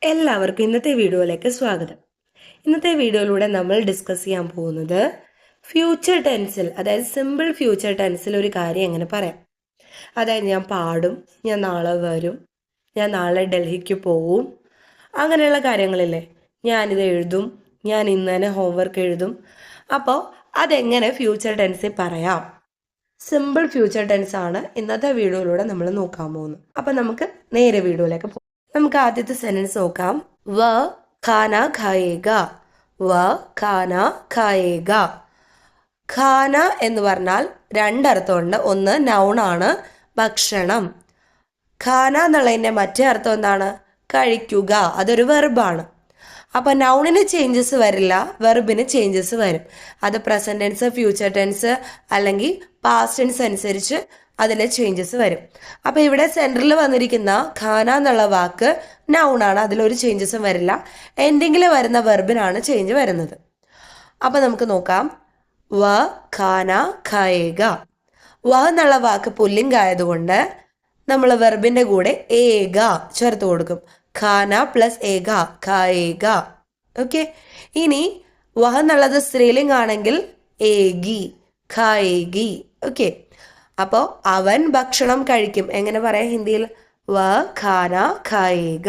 എല്ലാവർക്കും ഇന്നത്തെ വീഡിയോയിലേക്ക് സ്വാഗതം. ഇന്നത്തെ വീഡിയോയിലൂടെ നമ്മൾ ഡിസ്കസ് ചെയ്യാൻ പോകുന്നത് ഫ്യൂച്ചർ ടെൻസിൽ, അതായത് സിമ്പിൾ ഫ്യൂച്ചർ ടെൻസിൽ ഒരു കാര്യം എങ്ങനെ പറയാം. അതായത് ഞാൻ പാടും, ഞാൻ നാളെ വരും, ഞാൻ നാളെ ഡൽഹിക്ക് പോവും, അങ്ങനെയുള്ള കാര്യങ്ങളില്ലേ. ഞാനിത് എഴുതും, ഞാൻ ഇന്ന് തന്നെ ഹോംവർക്ക് എഴുതും. അപ്പോൾ അതെങ്ങനെ ഫ്യൂച്ചർ ടെൻസിൽ പറയാം. സിമ്പിൾ ഫ്യൂച്ചർ ടെൻസ് ആണ് ഇന്നത്തെ വീഡിയോയിലൂടെ നമ്മൾ നോക്കാൻ പോകുന്നത്. അപ്പം നമുക്ക് നേരെ വീഡിയോയിലേക്ക് പോകാം. നമുക്ക് ആദ്യത്തെ സെന്റൻസ് നോക്കാം. വ ഖാന ഖായേഗ. വ ഖാന ഖായേഗ. ഖാന എന്ന് പറഞ്ഞാൽ രണ്ടർത്ഥമുണ്ട്. ഒന്ന് നൗൺ ആണ്, ഭക്ഷണം. ഖാന എന്നുള്ളതിൻ്റെ മറ്റേ അർത്ഥം എന്താണ്? കഴിക്കുക. അതൊരു വെർബാണ്. അപ്പം നൗണിന് ചേഞ്ചസ് വരില്ല, വെർബിന് ചേഞ്ചസ് വരും. അത് പ്രസന്റ് ടെൻസ്, ഫ്യൂച്ചർ ടെൻസ് അല്ലെങ്കിൽ പാസ്റ്റ് ടെൻസ് അനുസരിച്ച് അതിൽ ചേഞ്ചസ് വരും. അപ്പം ഇവിടെ സെൻറ്ററിൽ വന്നിരിക്കുന്ന ഖാന എന്നുള്ള വാക്ക് നൗണാണ്, അതിലൊരു ചേഞ്ചസും വരില്ല. എൻഡിങ്ങിൽ വരുന്ന വെർബിനാണ് ചേഞ്ച് വരുന്നത്. അപ്പം നമുക്ക് നോക്കാം. വ ഖാന ഖായേഗ. വ എന്നുള്ള വാക്ക് പുല്ലിംഗ് ആയതുകൊണ്ട് നമ്മൾ വെർബിൻ്റെ കൂടെ ഏക ചേർത്ത് കൊടുക്കും. ഖാന പ്ലസ് ഏക, ഖായേഗ. ഓക്കെ. ഇനി വഹ എന്നുള്ളത് സ്ത്രീലിംഗ് ആണെങ്കിൽ ഏഗി, ഖായേഗി. ഓക്കെ. അപ്പോൾ അവൻ ഭക്ഷണം കഴിക്കും. എങ്ങനെ പറയാം ഹിന്ദിയിൽ? വ ഖാന ഖായേഗ.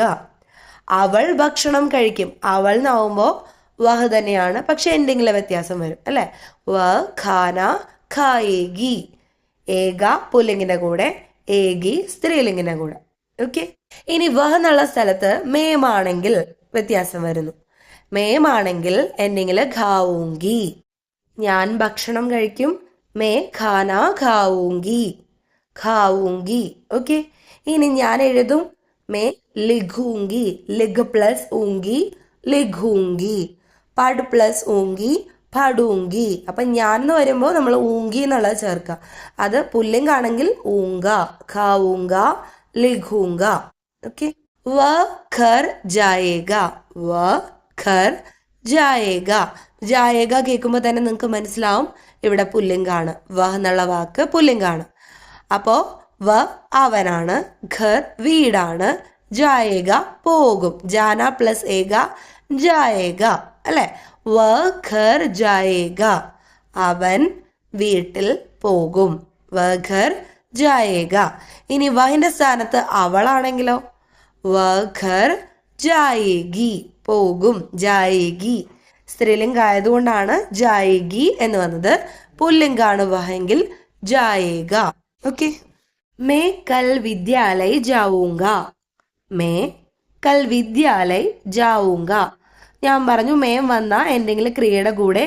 അവൾ ഭക്ഷണം കഴിക്കും. അവൾ എന്നാവുമ്പോൾ വഹ തന്നെയാണ്, പക്ഷെ എൻഡിങ്ങിലെ വ്യത്യാസം വരും അല്ലേ. വ ഖാന ഖായേഗി. ഏക പുല്ലിംഗിൻ്റെ കൂടെ, ഏഗി സ്ത്രീലിംഗിൻ്റെ കൂടെ. ഓക്കെ. ഇനി വഹ എന്നുള്ള സ്ഥലത്ത് മേമാണെങ്കിൽ വ്യത്യാസം വരുന്നു. മേമാണെങ്കിൽ എൻഡിങ്ങിൽ ഖാവൂങ്കി. ഞാൻ ഭക്ഷണം കഴിക്കും. മേ ഖാന ഖാവൂങ്കി, ഖാവൂങ്കി. ഓക്കെ. ഇനി ഞാൻ എഴുതും. മേ ലിഖൂങ്കി. ലിഖ് പ്ലസ് ഊങ്കി, ലിഖൂങ്കി. പഡ് പ്ലസ് ഊങ്കി, പടൂങ്കി. അപ്പം ഞാൻ എന്ന് വരുമ്പോൾ നമ്മൾ ഊങ്കി എന്നുള്ളത് ചേർക്കുക. അത് പുല്ലിംഗ് ആണെങ്കിൽ ഊങ്ക, ഖാവൂങ്ക, ലിഖൂങ്ക. ഓക്കെ. വ ഖർ ജായേഗ. വ ഖർ ജായേഗ. ജായേഗ കേൾക്കുമ്പോൾ തന്നെ നിങ്ങൾക്ക് മനസ്സിലാവും ഇവിടെ പുല്ലിംഗാണ്. വ എന്നുള്ള വാക്ക് പുല്ലിംഗാണ്. അപ്പോൾ വ അവനാണ്, ഘർ വീടാണ്, ജായേഗ പോകും. ജാന പ്ലസ് ഏക, ജായേഗ അല്ലെ. വ ഘർ ജായേഗ. അവൻ വീട്ടിൽ പോകും. വ ഘർ ജായേഗ. ഇനി വഹിന്റെ സ്ഥാനത്ത് അവളാണെങ്കിലോ? വ ഘർ ജായേഗി, പോകും, ജായേഗി. സ്ത്രീലിംഗ ആയതുകൊണ്ടാണ് ജായേഗി എന്ന് വന്നത്. പുല്ലിംഗാണ് വഹെങ്കിൽ ജായേഗ. ഓക്കെ. മേ കൽ വിദ്യാലയ ജാവൂങ്ക. മേ കൽ വിദ്യാലയ ജാവൂങ്ക. ഞാൻ പറഞ്ഞു മേം വന്ന എന്തെങ്കിലും ക്രിയയുടെ കൂടെ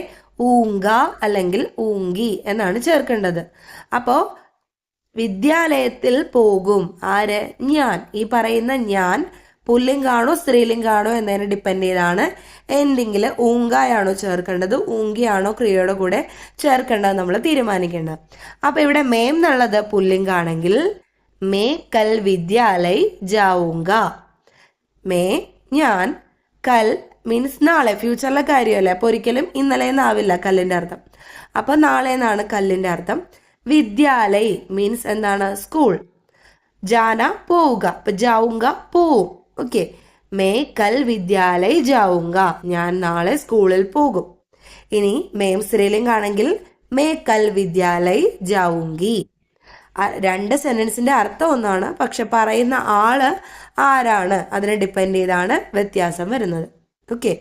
ഊങ്ക അല്ലെങ്കിൽ ഊങ്കി എന്നാണ് ചേർക്കേണ്ടത്. അപ്പോൾ വിദ്യാലയത്തിൽ പോകും. ആര്? ഞാൻ. ഈ പറയുന്ന ഞാൻ പുല്ലിംഗാണോ സ്ത്രീലിംഗാണോ എന്നതിനെ ഡിപ്പെൻഡ് ചെയ്താണ് എൻഡിങ്ങിൽ ഊങ്കായാണോ ചേർക്കേണ്ടത്, ഊങ്കിയാണോ ക്രിയയുടെ കൂടെ ചേർക്കേണ്ടത് നമ്മൾ തീരുമാനിക്കേണ്ടത്. അപ്പൊ ഇവിടെ മേം എന്നുള്ളത് പുല്ലിംഗാണെങ്കിൽ മേ കൽ വിദ്യാലയ ജാവൂങ്ക. മേ ഞാൻ, കൽ മീൻസ് നാളെ, ഫ്യൂച്ചറിലെ കാര്യമല്ലേ. അപ്പൊ ഒരിക്കലും ഇന്നലെ എന്നാവില്ല കല്ലിന്റെ അർത്ഥം. അപ്പൊ നാളെ എന്നാണ് കല്ലിന്റെ അർത്ഥം. വിദ്യാലയ മീൻസ് എന്താണ്? സ്കൂൾ. ജാന പോവുക, അപ്പൊ ജാവുങ്ക പോവും. ഓക്കെ. മേ കൽ വിദ്യാലയ ജാവുങ്ക. ഞാൻ നാളെ സ്കൂളിൽ പോകും. ഇനി മേം സ്ത്രീലിംഗ് ആണെങ്കിൽ മേ കൽ വിദ്യാലയ ജാവുങ്കി. രണ്ട് സെന്റൻസിന്റെ അർത്ഥം ഒന്നാണ്, പക്ഷെ പറയുന്ന ആള് ആരാണ് അതിനെ ഡിപ്പെൻഡ് ചെയ്താണ് വ്യത്യാസം വരുന്നത്. ഓക്കെ.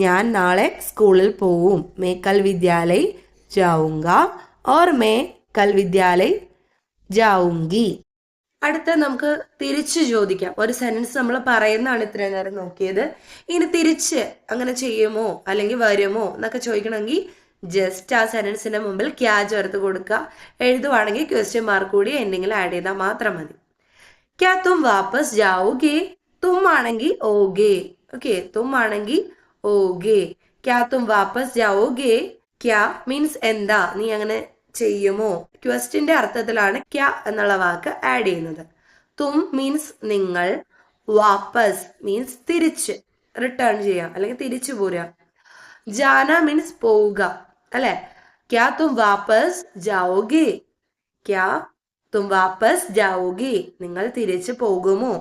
ഞാൻ നാളെ സ്കൂളിൽ പോവും. മേ കൽ വിദ്യാലയ ജാവുങ്ക ഓർ മേ കൽ വിദ്യാലയ ജാവുങ്കി. അടുത്ത നമുക്ക് തിരിച്ചു ചോദിക്കാം. ഒരു സെന്റൻസ് നമ്മൾ പറയുന്നതാണ് ഇത്രയും നേരം നോക്കിയത്. ഇനി തിരിച്ച് അങ്ങനെ ചെയ്യുമോ അല്ലെങ്കിൽ വരുമോ എന്നൊക്കെ ചോദിക്കണമെങ്കിൽ ജസ്റ്റ് ആ സെന്റൻസിന്റെ മുമ്പിൽ ക്യാ ചേർത്ത് കൊടുക്കുക. എഴുതുവാണെങ്കിൽ ക്വസ്റ്റ്യൻ മാർക്ക് കൂടി എന്തെങ്കിലും ആഡ് ചെയ്താൽ മാത്രം മതി. ക്യാ തും വാപ്പസ് ജാओगे. തും ആണെങ്കിൽ ഓഗേ. ഓക്കെ. തും ആണെങ്കിൽ ഓഗേ. ക്യാ തും വാപ്പസ് ജാओगे. ക്യാ മീൻസ് എന്താ, നീ അങ്ങനെ ചെയ്യുമോ. ക്വസ്റ്റിന്റെ അർത്ഥത്തിലാണ് ക്യാ എന്നുള്ള വാക്ക് ആഡ് ചെയ്യുന്നത്. തും മീൻസ് നിങ്ങൾ, വാപ്പസ് മീൻസ് തിരിച്ച്, റിട്ടേൺ ചെയ്യാം അല്ലെങ്കിൽ തിരിച്ചു പോരുക. ജാന മീൻസ് പോവുക അല്ലെ. ക്യാ തും വാപ്പസ് ജാओगे. ക്യാ തും വാപ്പസ് ജാओगे. നിങ്ങൾ തിരിച്ചു പോകുമോ.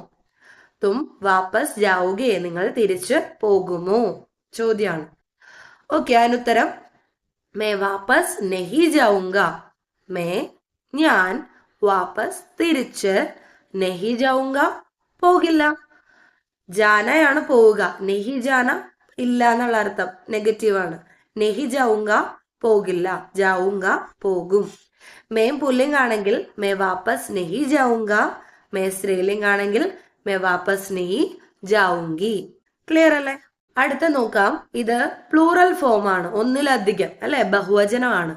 തും വാപ്പസ് ജാവുകെ, നിങ്ങൾ തിരിച്ച് പോകുമോ? ചോദ്യമാണ്. Okay, അതിനുത്തരം may വാപ്പസ് നെഹി ജാവുങ്ക. മേ ഞാൻ, വാപ്പസ് തിരിച്ച്, നെഹി ജാവുങ്ക പോകില്ല. ജാനയാണ് പോവുക, നെഹി ജാന ഇല്ല എന്നുള്ള അർത്ഥം, നെഗറ്റീവാണ്. നെഹി ജാവുങ്ക പോകില്ല, ജാവുങ്ക പോകും. മേം പുല്ലിംഗ് ആണെങ്കിൽ മേ വാപ്പസ് നെഹി ജാവുങ്ക. മേ സ്ത്രീലിംഗ് ആണെങ്കിൽ മേ വാപ്പസ് നെഹി ജാവുങ്കി. ക്ലിയർ അല്ലേ? അടുത്ത നോക്കാം. ഇത് പ്ലൂറൽ ഫോം ആണ്, ഒന്നിലധികം അല്ലെ, ബഹുവചനമാണ്.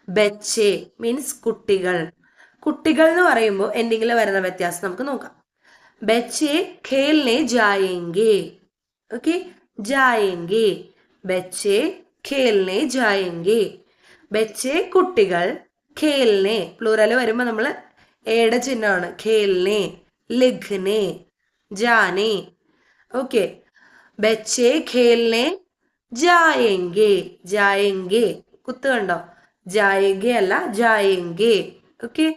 ബച്ചെ മീൻസ് കുട്ടികൾ. കുട്ടികൾ എന്ന് പറയുമ്പോൾ എന്തെങ്കിലും വരുന്ന വ്യത്യാസം നമുക്ക് നോക്കാം. ബച്ചെ ഖേൽനെ ജായേംഗെ. ഓക്കെ, ജായേംഗെ. ബച്ചെ ഖേൽനെ ജായേംഗെ. ബച്ചെ കുട്ടികൾ, ഖേൽനെ പ്ലൂറൽ വരുമ്പോൾ നമ്മൾ ഏടെ ചിഹ്നമാണ്. ഖേൽനെ, ലിഖ്നെ, ജാനെ. ഓക്കെ, ബച്ചെ ഖേൽനെ ജായേംഗെ. ജായേംഗെ കുത്ത് കണ്ടോ? ജായേംഗെ അല്ല, ജായേംഗെ. ഓക്കെ,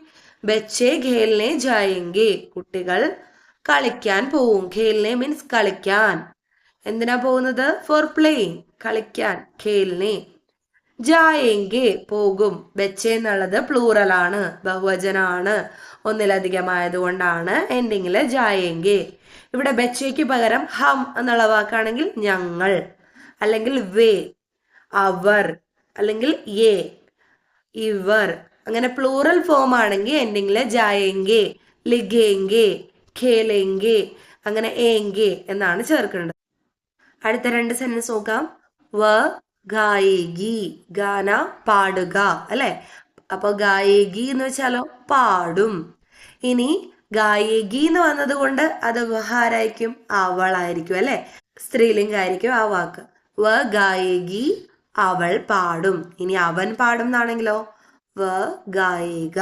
ബച്ചെ ഖേൽനെ ജായേംഗെ. കുട്ടികൾ കളിക്കാൻ പോവും. ഖേൽനെ മീൻസ് കളിക്കാൻ. എന്തിനാ പോകുന്നത്? ഫോർ പ്ലേയിങ്, കളിക്കാൻ. ഖേൽനെ. ജായേംഗെ പോകും. ബച്ചെ എന്നുള്ളത് പ്ലൂറൽ ആണ്, ബഹുവചനാണ്, ഒന്നിലധികമായതുകൊണ്ടാണ് എൻഡിങ്ങില് ജായേംഗെ. ഇവിടെ ബച്ചയ്ക്ക് പകരം ഹം എന്നുള്ള വാക്കാണെങ്കിൽ ഞങ്ങൾ, അല്ലെങ്കിൽ വേ, അവർ, അല്ലെങ്കിൽ യേ, ഇവർ. അങ്ങനെ പ്ലൂറൽ ഫോം ആണെങ്കിൽ എൻഡിങ്ങില് ജായേംഗെ, ലിഖേംഗെ, ഖേലേംഗെ, അങ്ങനെ ഏംഗെ എന്നാണ് ചേർക്കേണ്ടത്. അടുത്ത രണ്ട് സെന്റൻസ് നോക്കാം. വ ഗായേഗി, ഗാന പാടുക അല്ലെ. അപ്പൊ ഗായേഗി എന്ന് വെച്ചാലോ പാടും. ഇനി ഗായേഗി എന്ന് വന്നത് കൊണ്ട് അത് ആരായിരിക്കും? അവളായിരിക്കും അല്ലെ, സ്ത്രീലിംഗായിരിക്കും ആ വാക്ക്. വ ഗായേഗി, അവൾ പാടും. ഇനി അവൻ പാടും എന്നാണെങ്കിലോ വ ഗായേഗ,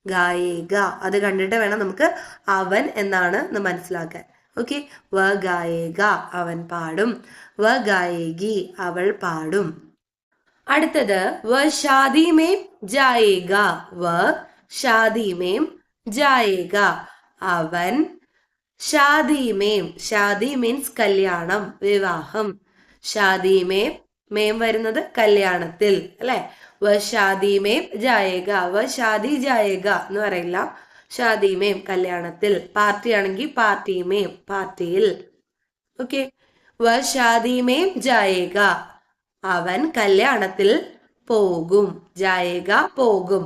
ഗായേഗ. അത് കണ്ടിട്ട് വേണം നമുക്ക് അവൻ എന്നാണ് മനസ്സിലാക്കാൻ. ഓക്കെ, വ ഗായേഗ അവൻ പാടും, വ ഗായേഗി അവൾ പാടും. അടുത്തത് വ ഷാദി മേം ജായേഗ. വ ഷാദി മേം ജായേഗ, അവൻ ഷാദി മേം. ഷാദി മീൻസ് കല്യാണം, വിവാഹം. ഷാദി മേം, മേം വരുന്നത് കല്യാണത്തിൽ അല്ലെ. വ ഷാദി മേം ജായേഗ, വ ഷാദി ജായേഗ എന്ന് പറയില്ല. ഷാദി മേം കല്യാണത്തിൽ. പാർട്ടി ആണെങ്കിൽ പാർട്ടി മേം പാർട്ടിയിൽ. ഓക്കെ, വ ഷാദി മേം ജായേഗ, അവൻ കല്യാണത്തിൽ പോകും. ജായേഗ പോകും.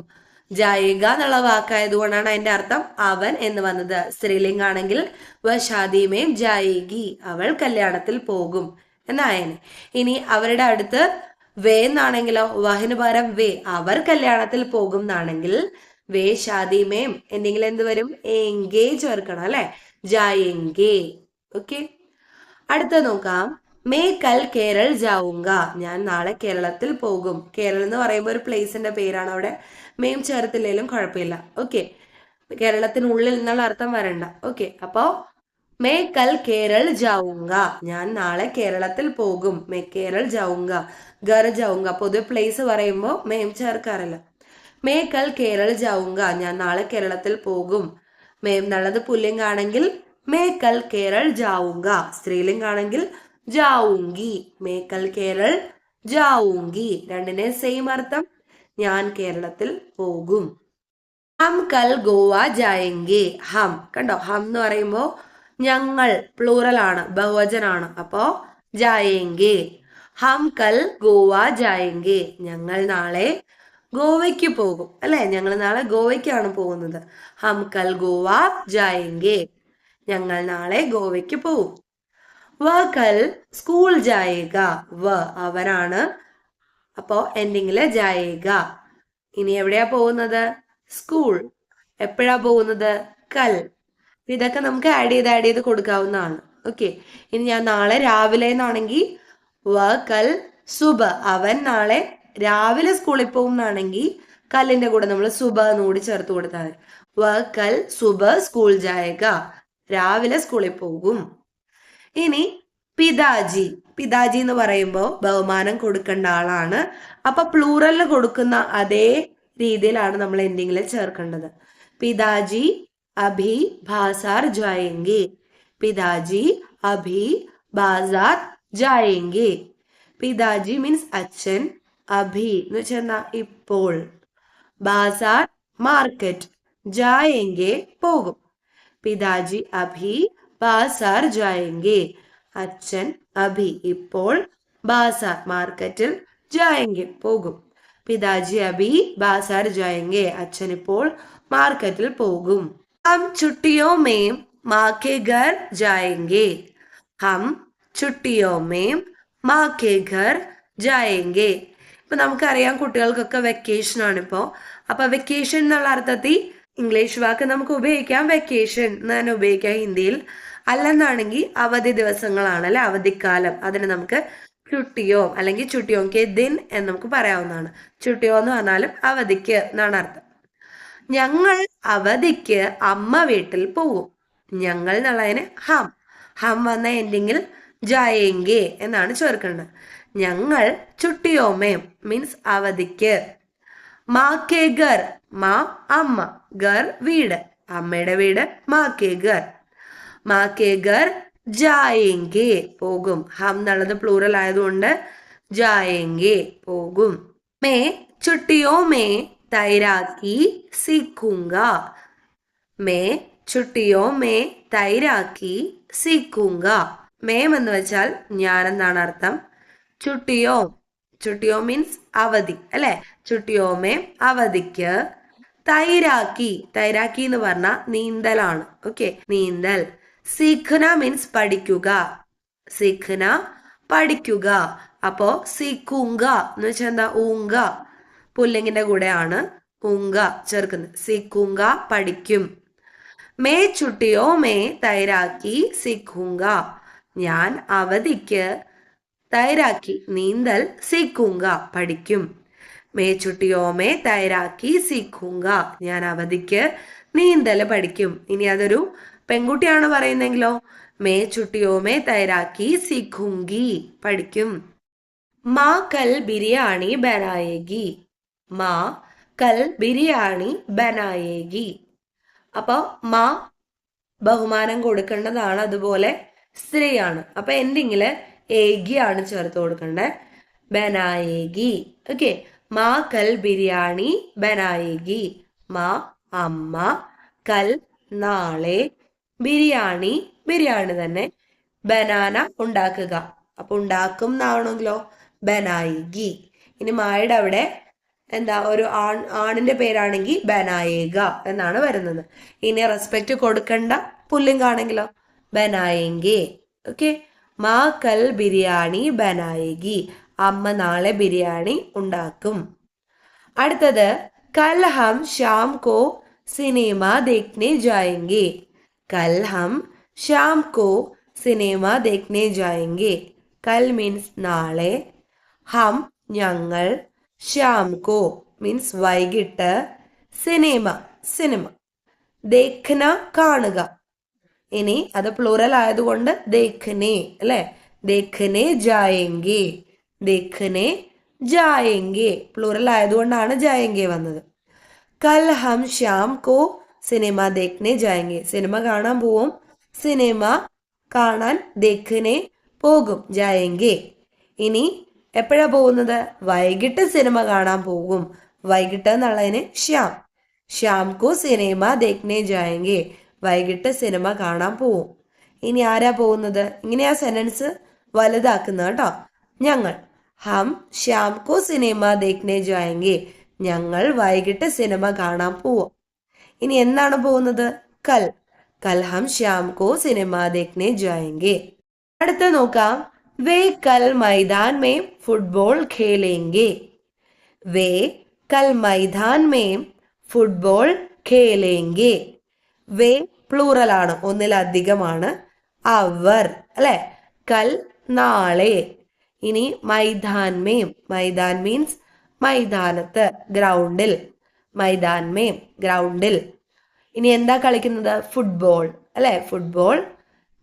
ജായേഗ എന്നുള്ള വാക്കായതുകൊണ്ടാണ് അതിന്റെ അർത്ഥം അവൻ എന്ന് വന്നത്. സ്ത്രീലിംഗ് ആണെങ്കിൽ വ ഷാദി മേം ജായേഗി, അവൾ കല്യാണത്തിൽ പോകും എന്നായനെ. ഇനി അവരുടെ അടുത്ത് വേ എന്നാണെങ്കിലോ, വഹിന് പകരം വേ, അവർ കല്യാണത്തിൽ പോകും എന്നാണെങ്കിൽ വേ ഷാദി മേം എന്തെങ്കിലും എന്ത് വരും? എങ്കേ ചേർക്കണം അല്ലെ, ജായേംഗെ. ഓക്കെ, അടുത്ത നോക്കാം. മേ കൽ കേരൾ ജാവുങ്ക, ഞാൻ നാളെ കേരളത്തിൽ പോകും. കേരളം എന്ന് പറയുമ്പോൾ ഒരു പ്ലേസിന്റെ പേരാണ്, അവിടെ മേം ചേർത്തില്ലെങ്കിലും കുഴപ്പമില്ല. ഓക്കെ, കേരളത്തിനുള്ളിൽ എന്നുള്ള അർത്ഥം വരണ്ട. ഓക്കെ, അപ്പോ മേ കൽ കേരൾ ജാവുങ്ക, ഞാൻ നാളെ കേരളത്തിൽ പോകും. മേ കേരൾ ജാവുങ്ക, ഗർ ജാവുങ്ക. പൊതുവെ പ്ലേസ് പറയുമ്പോൾ മേം ചേർക്കാറില്ല. മേ കൽ കേരൾ ജാവുങ്ക, ഞാൻ നാളെ കേരളത്തിൽ പോകും. മേം എന്നുള്ളത് പുല്ലിംഗ് ആണെങ്കിൽ മേ കൽ കേരൾ ജാവുങ്ക, സ്ത്രീലിംഗ് ആണെങ്കിൽ ജാവുങ്കി. മേ കൽ കേരൾ ജാവുങ്കി, രണ്ടിനെ സെയിം അർത്ഥം, ഞാൻ കേരളത്തിൽ പോകും. ഹം കൽ ഗോവ ജായെങ്കെ. ഹം കണ്ടോ, ഹം എന്ന് പറയുമ്പോ ഞങ്ങൾ പ്ലൂറൽ ആണ്, ബഹുവചനാണ്. അപ്പോ ജായെങ്കെ, ഹം കൽ ഗോവ ജായെങ്കെ, ഞങ്ങൾ നാളെ ഗോവയ്ക്ക് പോകും അല്ലെ. ഞങ്ങൾ നാളെ ഗോവയ്ക്കാണ് പോകുന്നത്. ഹം കൽ ഗോവ ജായെങ്കെ, ഞങ്ങൾ നാളെ ഗോവയ്ക്ക് പോകും. വ കൽ സ്കൂൾ ജായേഗ, വ അവനാണ്, അപ്പോ എൻഡിങ്ങില് ജായേഗ. ഇനി എവിടെയാ പോകുന്നത്? സ്കൂൾ. എപ്പോഴാ പോകുന്നത്? കൽ. ഇതൊക്കെ നമുക്ക് ആഡ് ചെയ്ത് കൊടുക്കാവുന്നതാണ്. ഓക്കെ, ഇനി ഞാൻ നാളെ രാവിലെ എന്നാണെങ്കിൽ വ കൽ സുബ, അവൻ നാളെ രാവിലെ സ്കൂളിൽ പോകും എന്നാണെങ്കിൽ കല്ലിന്റെ കൂടെ നമ്മൾ സുബ എന്നുകൂടി ചേർത്ത് കൊടുത്താൽ മതി. വ കൽ സുബ സ്കൂൾ ജായേഗ, രാവിലെ സ്കൂളിൽ പോകും. ഇനി പിതാജി. പിതാജി എന്ന് പറയുമ്പോൾ ബഹുമാനം കൊടുക്കേണ്ട ആളാണ്. അപ്പൊ പ്ലൂറലിന് കൊടുക്കുന്ന അതേ രീതിയിലാണ് നമ്മൾ എൻഡിങ്ങിൽ ചേർക്കേണ്ടത്. പിതാജി അഭി ഭാസാർ ജായെങ്കെ, പിതാജി അഭി ബാസാർ ജായേങ്കെ. പിതാജി മീൻസ് അച്ഛൻ, അഭി എന്ന് വെച്ചാൽ ഇപ്പോൾ, ബാസാർ മാർക്കറ്റ്, ജായേങ്കെ പോകും. പിതാജി അഭി ബാസാർ ജായേങ്കെ. അച്ഛൻ അഭി ഇപ്പോൾ, ബാസാർ മാർക്കറ്റിൽ, ജായേങ്കെ പോകും. പിതാജി അഭി ബാസാർ ജായേങ്കെ. അച്ഛൻ ഇപ്പോൾ മാർക്കറ്റിൽ പോകും. ഹം छुट्टियों में माँ के घर जाएंगे. हम छुट्टियों में माँ के घर जाएंगे. ഇപ്പൊ നമുക്കറിയാം കുട്ടികൾക്കൊക്കെ വെക്കേഷൻ ആണ് ഇപ്പോ. അപ്പൊ വെക്കേഷൻ എന്നുള്ള അർത്ഥത്തിൽ ഇംഗ്ലീഷ് വാക്ക് നമുക്ക് ഉപയോഗിക്കാം, വെക്കേഷൻ എന്ന് തന്നെ ഉപയോഗിക്കാം ഹിന്ദിയിൽ. അല്ലെന്നാണെങ്കിൽ അവധി ദിവസങ്ങളാണ് അല്ലെ, അവധിക്കാലം. അതിന് നമുക്ക് ചുട്ടിയോ അല്ലെങ്കിൽ ചുട്ടിയോ കെ ദിൻ എന്ന് നമുക്ക് പറയാവുന്നതാണ്. ചുട്ടിയോ എന്ന് പറഞ്ഞാലും അവധിക്ക് എന്നാണ് അർത്ഥം. ഞങ്ങൾ അവധിക്ക് അമ്മ വീട്ടിൽ പോകും. ഞങ്ങൾ എന്നുള്ളതിന് ഹം, ഹം വന്ന എൻഡിങ്ങിൽ ജായേങ്കെ എന്നാണ് ചേർക്കേണ്ടത്. ഞങ്ങൾ ചുട്ടിയോമേം മീൻസ് അവധിക്ക്. മാ കെ ഗർ, മാ അമ്മ, ഗർ വീട്, അമ്മയുടെ വീട്, മാ കെ ഗർ. മാ കെ ഗർ ജായേങ്കെ പോകും. ഹം എന്നുള്ളത് പ്ലൂറൽ ആയതുകൊണ്ട് ജായേങ്കെ പോകും. May ചുട്ടിയോ may തൈരാക്കി सीखूंगा. मैं छुट्टियों में തൈരാക്കി सीखूंगा. മേം എന്ന് വെച്ചാൽ ഞാൻ എന്നാണ് അർത്ഥം. ചുട്ടിയോ, ചുട്ടിയോ മീൻസ് അവധി അല്ലെ. ചുട്ടിയോ മേം അവധിക്ക്, തൈരാക്കി, തൈരാക്കി എന്ന് പറഞ്ഞാൽ നീന്തലാണ്. ഓക്കെ, നീന്തൽ. സീഖന മീൻസ് പഠിക്കുക, സീഖന പഠിക്കുക. അപ്പോ സീഖൂങ്ക എന്ന് വെച്ചാൽ എന്താ, ഊങ്ക പുല്ലിങ്ങിന്റെ കൂടെയാണ് ഊങ്ക ചേർക്കുന്നത്. സീഖൂങ്ക പഠിക്കും. May ചുട്ടിയോ may തൈരാക്കി സീഖൂങ്ക. ഞാൻ അവധിക്ക് തൈരാക്കി നീന്തൽ സീഖൂങ്ക പഠിക്കും. May ചുട്ടിയോ may തൈരാക്കി സീഖൂങ്ക. ഞാൻ അവധിക്ക് നീന്തൽ പഠിക്കും. ഇനി അതൊരു പെൺകുട്ടിയാണ് പറയുന്നെങ്കിലോ, മേ ചുട്ടിയോ മേ തൈരാക്കി സീഖൂങ്കി പഠിക്കും. മാ കൽ ബിരിയാണി ബനായേഗി. മാ കൽ ബിരിയാണി ബനായേഗി. അപ്പൊ മാ ബഹുമാനം കൊടുക്കേണ്ടതാണ്, അതുപോലെ സ്ത്രീയാണ്. അപ്പൊ എൻഡിങ്ങില് ഏഗി ആണ് ചേർത്ത് കൊടുക്കേണ്ടത്. ബനായേഗി. ഓക്കെ, മാ കൽ ബിരിയാണി ബനായേഗി. മാ അമ്മ, കൽ നാളെ, ബിരിയാണി ബിരിയാണി തന്നെ, ബനാന ഉണ്ടാക്കുക. അപ്പൊ ഉണ്ടാക്കും എന്നാണെങ്കിലോ ബനായിഗി. ഇനി മായുടെ അവിടെ എന്താ ഒരു ആണിന്റെ പേരാണെങ്കിൽ ബനായേഗ എന്നാണ് വരുന്നത്. ഇനി റെസ്പെക്ട് കൊടുക്കേണ്ട പുല്ലിംഗാണെങ്കിലോ ബനായെങ്കെ. ഓക്കെ, മാ കൽ ബിരിയാണി ബനായേഗി. അമ്മ നാളെ ബിരിയാണി ഉണ്ടാക്കും. അടുത്തത് കൽ ഹം ഷാം കോ സിനിമ ദേഖ്നെ ജായെങ്കെ. കൽ ഹം ഷാം കോ സിനിമ ദേഖ്നെ ജായെങ്കെ. കൽ മീൻസ് നാളെ, ഹം ഞങ്ങൾ, ശ്യാം കോ മീൻസ് വൈകിട്ട്, സിനിമ സിനിമ, ദേഖ്ന കാണുക. ഇനി അത് പ്ലൂറൽ ആയതുകൊണ്ട് ദേഖ്നെ അല്ലെ, ദേഖ്നെ ജായെങ്കെ, ദേഖ്നെ ജായെങ്കെ. പ്ലൂറൽ ആയതുകൊണ്ടാണ് ജായെങ്കെ വന്നത്. കൽ ഹം ശ്യാം കോ സിനിമ ദേഖ്നെ ജായെങ്കെ. സിനിമ കാണാൻ പോവും, സിനിമ കാണാൻ ദേഖ്നെ പോകും, ജായെങ്കെ. ഇനി എപ്പോഴാ പോകുന്നത്, വൈകിട്ട് സിനിമ കാണാൻ പോകും. വൈകിട്ട് എന്നുള്ളതിന് ശ്യാം, ശ്യാം കോ സിനിമ ദേഖ്നെ ജായെങ്കെ. വൈകിട്ട് സിനിമ കാണാൻ പോവും. ഇനി ആരാ പോകുന്നത്, ഇങ്ങനെയാ സെന്റൻസ് വലുതാക്കുന്നത് കേട്ടോ. ഞങ്ങൾ, ഹം ശ്യാം കോ സിനിമ ദേഖ്നെ ജായെങ്കെ. ഞങ്ങൾ വൈകിട്ട് സിനിമ കാണാൻ പോവും. ഇനി എന്നാണ് പോകുന്നത്, കൽ, കൽ ഹം ശ്യാം കോ സിനിമ ദേഖ്നെ ജായെങ്കെ. അടുത്ത നോക്കാം, वे कल मैदान में फुटबॉल खेलेंगे. वे कल मैदान में ഫുട്ബോൾ ഖേലേങ്കെ. വേ പ്ലൂറൽ ആണ്, ഒന്നിലധികമാണ്. അവർ അല്ലെ, കൽ നാളെ. ഇനി മൈതാൻ മേം, മൈതാൻ മീൻസ് മൈതാനത്ത്, ഗ്രൗണ്ടിൽ, മൈതാൻ മേം ഗ്രൗണ്ടിൽ. ഇനി എന്താ കളിക്കുന്നത്, ഫുട്ബോൾ അല്ലെ, ഫുട്ബോൾ.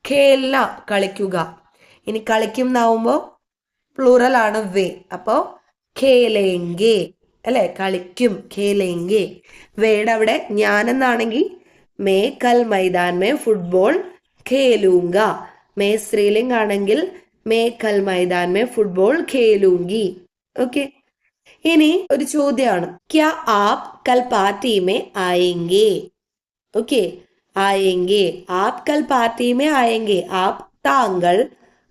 ഖേൽന കളിക്കുക. ഇനി കളിക്കും എന്നാവുമ്പോ പ്ലൂറൽ ആണ് വേ, അപ്പോ ഖേലേങ്കെ അല്ലെ, കളിക്കും, ഖേലേങ്കെ. വേയുടെ അവിടെ ഞാനെന്നാണെങ്കിൽ മേ കൽ മൈതാൻ മേ ഫുട്ബോൾ ഖേലൂങ്ക. മേ സ്ത്രീലിംഗ് ആണെങ്കിൽ മേ കൽ മൈതാൻ മേ ഫുട്ബോൾ ഖേലൂങ്കി. ഓക്കെ, ഇനി ഒരു ചോദ്യമാണ്, ക്യാ ആപ് കൽ പാർട്ടി മേ ആയെങ്കേ? ഓക്കെ, ആയെങ്കേ, ആപ് കൽ പാർട്ടി മേ ആയെങ്കേ. ആപ് താങ്കൾ,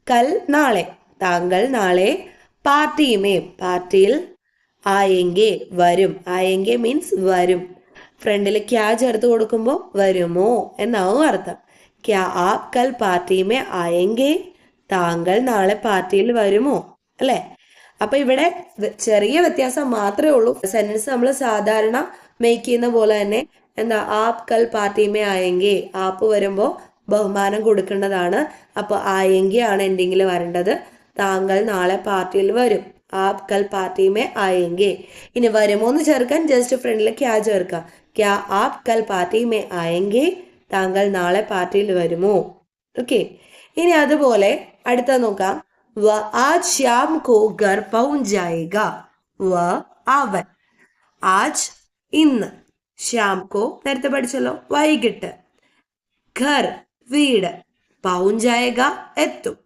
കൽ നാളെ, താങ്കൾ നാളെ, പാർട്ടി മേ പാർട്ടിയിൽ, ആയെങ്കേ വരും. ആയെങ്കേ മീൻസ് വരും. ഫ്രണ്ടിൽ ക്യാ ചേർത്ത് കൊടുക്കുമ്പോൾ വരുമോ എന്നാവും അർത്ഥം. ക്യാ ആപ് കൽ പാർട്ടി മേ ആയെങ്കേ? താങ്കൾ നാളെ പാർട്ടിയിൽ വരുമോ, അല്ലെ? അപ്പൊ ഇവിടെ ചെറിയ വ്യത്യാസം മാത്രമേ ഉള്ളൂ. സെന്റൻസ് നമ്മൾ സാധാരണ മേക്ക് ചെയ്യുന്ന പോലെ തന്നെ എന്താ, ആപ് കൽ പാർട്ടി മേ ആയെങ്കേ, ആപ്പ് വരുമ്പോ ബഹുമാനം കൊടുക്കേണ്ടതാണ്. അപ്പൊ ആയെങ്കി ആണ് എൻഡിങ്ങിൽ വരേണ്ടത്. താങ്കൾ നാളെ പാർട്ടിയിൽ വരും. ആപ് കൽ പാർട്ടി മേ ആയെങ്കേ. ഇനി വരുമോ എന്ന് ചേർക്കാൻ ജസ്റ്റ് ഫ്രണ്ടിൽ ക്യാ ചേർക്കാം. ക്യാ ആപ് കൽ പാർട്ടി മേ ആയെങ്കേ? താങ്കൾ നാളെ പാർട്ടിയിൽ വരുമോ? ഓക്കെ, ഇനി അതുപോലെ അടുത്ത നോക്കാം. വ ആജ് ശ്യാം കോ ഘർ പहुंच जाएगा. വ അവൻ, ആജ് ഇന്ന്, ശ്യാം കോ നേരത്തെ പഠിച്ചല്ലോ വൈകിട്ട്, ഘർ വീട്, പहुंच जाएगा എത്തും.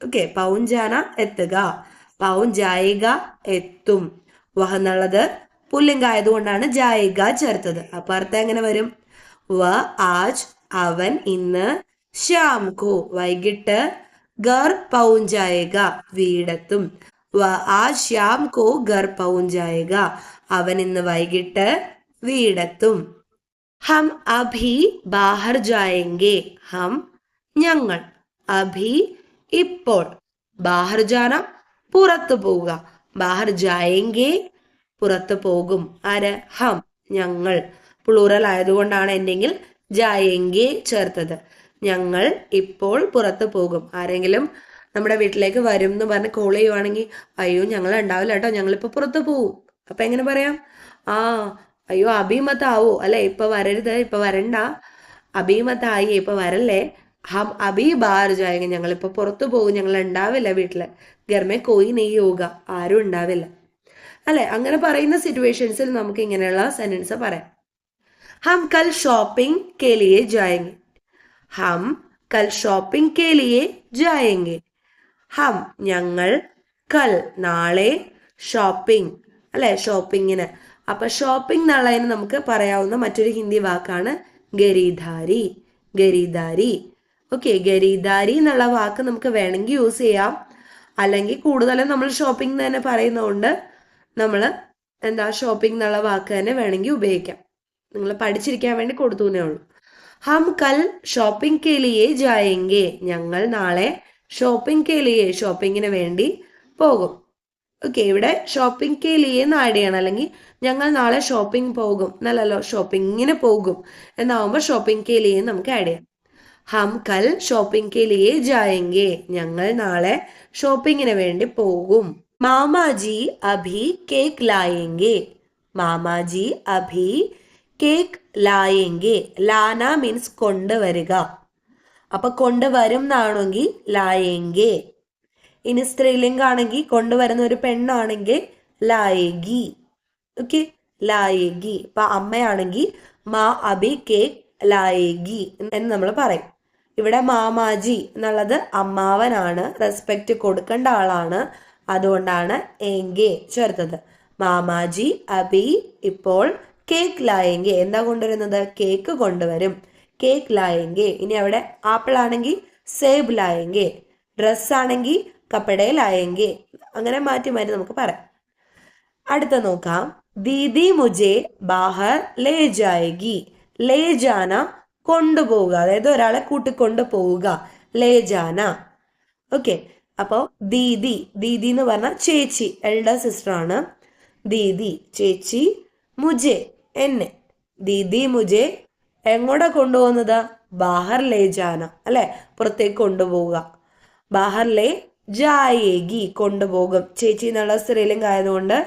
ഓക്കെ, പहुंच जाना എത്തുക, പहुंच जाएगा എത്തും. വഹ എന്നുള്ളത് പുല്ലിംഗ ആയതുകൊണ്ടാണ് ജായിക ചേർത്തത്. അപ്പൊ അർത്ഥം എങ്ങനെ വരും? വ ആജ് അവൻ ഇന്ന്, ശ്യാം കോ വൈകിട്ട്, ഘർ പहुंच जाएगा വീടെത്തും. വ ആജ് ശ്യാം കോ ഘർ പहुंच जाएगा അവൻ ഇന്ന് വൈകിട്ട് വീടെത്തും. ഹം അഭി ബാഹർ ജായെങ്കേ. ഹം ഞങ്ങൾ, അഭി ഇപ്പോൾ, ബാഹർ ജാന പുറത്തു പോവുക, ബാഹർ ജായെങ്കേ പുറത്തു പോകും. ആര്? ഹം ഞങ്ങൾ. പ്ലൂറൽ ആയതുകൊണ്ടാണ് എന്തെങ്കിൽ ജായെങ്കേ ചേർത്തത്. ഞങ്ങൾ ഇപ്പോൾ പുറത്തു പോകും. ആരെങ്കിലും നമ്മുടെ വീട്ടിലേക്ക് വരും എന്ന് പറഞ്ഞ് കോൾ ചെയ്യുവാണെങ്കിൽ, അയ്യോ ഞങ്ങൾ ഉണ്ടാവില്ല കേട്ടോ, ഞങ്ങളിപ്പോ പുറത്തു പോവും. അപ്പൊ എങ്ങനെ പറയാം? ആ അയ്യോ അഭിമത്താവോ, അല്ലെ ഇപ്പൊ വരരുത്, ഇപ്പൊ വരണ്ട, അഭിമത്തായി ഇപ്പൊ വരല്ലേ, ഹം അഭി ബാഹർ ജായെങ്കെ, ഞങ്ങളിപ്പോ പുറത്തു പോകും, ഞങ്ങൾ ഉണ്ടാവില്ല വീട്ടില്, ഗർമേ കോയി നെയ് യോഗ, ആരും ഉണ്ടാവില്ല, അല്ലെ? അങ്ങനെ പറയുന്ന സിറ്റുവേഷൻസിൽ നമുക്ക് ഇങ്ങനെയുള്ള സെന്റൻസ് പറയാം. ഹം കൽ ഷോപ്പിംഗ് കെ ലിയെ ജായെങ്കെ. ഹം കൽ ഷോപ്പിംഗ് കെ ലിയെ ജായെങ്കെ. ഹം ഞങ്ങൾ, കൽ നാളെ, ഷോപ്പിംഗ് അല്ലെ ഷോപ്പിങ്ങിന്. അപ്പൊ ഷോപ്പിംഗ് എന്നുള്ളതിന് നമുക്ക് പറയാവുന്ന മറ്റൊരു ഹിന്ദി വാക്കാണ് ഗരീദാരി. ഗരീദാരി. ഓക്കെ, ഗരീദാരി എന്നുള്ള വാക്ക് നമുക്ക് വേണമെങ്കിൽ യൂസ് ചെയ്യാം, അല്ലെങ്കിൽ കൂടുതലും നമ്മൾ ഷോപ്പിംഗ് തന്നെ പറയുന്നതുകൊണ്ട് നമ്മൾ എന്താ ഷോപ്പിംഗ് എന്നുള്ള വാക്ക് തന്നെ വേണമെങ്കിൽ ഉപയോഗിക്കാം. നിങ്ങൾ പഠിച്ചിരിക്കാൻ വേണ്ടി കൊടുത്തു എന്നേ ഉള്ളൂ. ഹം കൽ ഷോപ്പിംഗ് കെ ലിയെ ജായെങ്കെ. ഞങ്ങൾ നാളെ ഷോപ്പിംഗ് കെ ലിയെ ഷോപ്പിങ്ങിന് വേണ്ടി പോകും. ഓക്കെ, ഇവിടെ ഷോപ്പിംഗ് കെ ലിയെ ആഡ് ചെയ്യണം, അല്ലെങ്കിൽ ഞങ്ങൾ നാളെ ഷോപ്പിംഗ് പോകും എന്നല്ലല്ലോ, ഷോപ്പിങ്ങിന് പോകും എന്നാവുമ്പോൾ ഷോപ്പിംഗ് കെ ലിയെ നമുക്ക് ആഡ് ചെയ്യാം. ഹം കൽ ഷോപ്പിംഗ് കെ ലിയെ ജായെങ്കെ. ഞങ്ങൾ നാളെ ഷോപ്പിങ്ങിന് വേണ്ടി പോകും. മാമാജി അഭി കേക്ക് ലായെങ്കെ. മാമാജി അഭി കേക്ക് ലായെങ്കെ. ലാന മീൻസ് കൊണ്ടുവരിക. അപ്പൊ കൊണ്ടുവരും എന്നാണെങ്കിൽ ലായെങ്കെ. ഇനി സ്ത്രീലിംഗാണെങ്കിൽ കൊണ്ടുവരുന്ന ഒരു പെണ്ണാണെങ്കിൽ ലായേഗി. ഓക്കെ, ലായേഗി. ഇപ്പൊ അമ്മയാണെങ്കിൽ മാ അഭി കേക്ക് ലായേഗി എന്ന് നമ്മൾ പറയും. ഇവിടെ മാമാജി എന്നുള്ളത് അമ്മാവനാണ്, റെസ്പെക്റ്റ് കൊടുക്കേണ്ട ആളാണ്, അതുകൊണ്ടാണ് എങ്കെ ചേർത്തത്. മാമാജി അഭി ഇപ്പോൾ കേക്ക് ലായെങ്കെ. എന്താ കൊണ്ടുവരുന്നത്? കേക്ക് കൊണ്ടുവരും. കേക്ക് ലായെങ്കെ. ഇനി അവിടെ ആപ്പിൾ ആണെങ്കിൽ സേബ് ലായെങ്കെ, ഡ്രസ് ആണെങ്കിൽ കപ്പടെ ലായെങ്കെ. അങ്ങനെ മാറ്റി മാറ്റി നമുക്ക് പറയാം. അടുത്ത നോക്കാം. ദീദി മുജെ ബാഹർ ലേ ജായെഗി. ലേ ജാന കൊണ്ടുപോവുക, അതായത് ഒരാളെ കൂട്ടിക്കൊണ്ടു പോവുക, ലേ ജാന. ഓക്കെ, അപ്പോ ദീദി, ദീദി എന്ന് പറഞ്ഞാൽ ചേച്ചി, എൽഡർ സിസ്റ്റർ ആണ്. ദീദി ചേച്ചി, മുജെ എന്നെ. ദീദി മുജെ എങ്ങോട്ടാ കൊണ്ടുപോകുന്നത്? ബാഹർ ലേ ജാന, അല്ലെ പുറത്തേക്ക് കൊണ്ടുപോവുക. ബാഹർ ലേ ജായേഗി കൊണ്ടുപോകും. ചേച്ചി എന്നുള്ള സ്ത്രീലിംഗം ആയതുകൊണ്ട്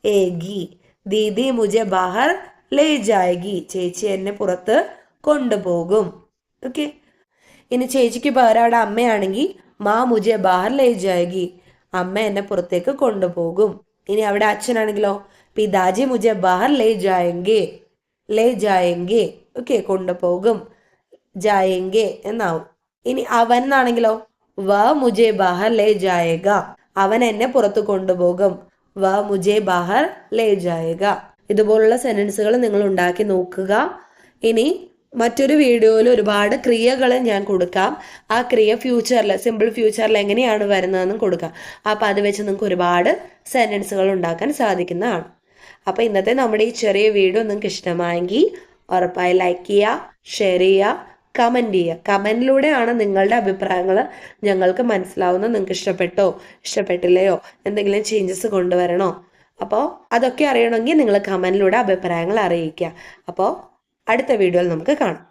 ഏഗി. ദീദി മുജെ ബാഹർ ലേ ജായേഗി. ചേച്ചി എന്നെ പുറത്ത് കൊണ്ടുപോകും. ഓക്കെ, ഇനി ചേച്ചിക്ക് പകരം അവിടെ അമ്മയാണെങ്കിൽ മാ മുജെ ബാഹർ ലേ ജായേഗി. അമ്മ എന്നെ പുറത്തേക്ക് കൊണ്ടുപോകും. ഇനി അവിടെ അച്ഛനാണെങ്കിലോ പിതാജി മുജെ ബാഹർ ലേ ജായെങ്കെ. ലേ ജായെങ്കെ. ഓക്കെ, കൊണ്ടുപോകും, ജായെങ്കെ എന്നാവും. ഇനി അവൻ എന്നാണെങ്കിലോ വ മുജെ ബാഹർ ലേ ജായേഗ, അവൻ എന്നെ പുറത്തു കൊണ്ടുപോകും. വ മുജെ ബാഹർ ലേ ജായേഗ. ഇതുപോലുള്ള സെന്റൻസുകൾ നിങ്ങൾ ഉണ്ടാക്കി നോക്കുക. ഇനി മറ്റൊരു വീഡിയോയിൽ ഒരുപാട് ക്രിയകൾ ഞാൻ കൊടുക്കാം. ആ ക്രിയ ഫ്യൂച്ചറിൽ, സിമ്പിൾ ഫ്യൂച്ചറിൽ എങ്ങനെയാണ് വരുന്നതെന്നും കൊടുക്കാം. അപ്പം അത് വെച്ച് നിങ്ങൾക്ക് ഒരുപാട് സെന്റൻസുകൾ ഉണ്ടാക്കാൻ സാധിക്കുന്നതാണ്. അപ്പം ഇന്നത്തെ നമ്മുടെ ഈ ചെറിയ വീഡിയോ നിങ്ങൾക്ക് ഇഷ്ടമായെങ്കിൽ ഉറപ്പായി ലൈക്ക് ചെയ്യുക, ഷെയർ ചെയ്യുക, കമൻറ്റ് ചെയ്യുക. കമൻറ്റിലൂടെയാണ് നിങ്ങളുടെ അഭിപ്രായങ്ങൾ ഞങ്ങൾക്ക് മനസ്സിലാവുന്നത്. നിങ്ങൾക്ക് ഇഷ്ടപ്പെട്ടോ ഇഷ്ടപ്പെട്ടില്ലയോ, എന്തെങ്കിലും ചേഞ്ചസ് കൊണ്ടുവരണോ, അപ്പോൾ അതൊക്കെ അറിയണമെങ്കിൽ നിങ്ങൾ കമൻറ്റിലൂടെ അഭിപ്രായങ്ങൾ അറിയിക്കുക. അപ്പോൾ അടുത്ത വീഡിയോയിൽ നമുക്ക് കാണാം.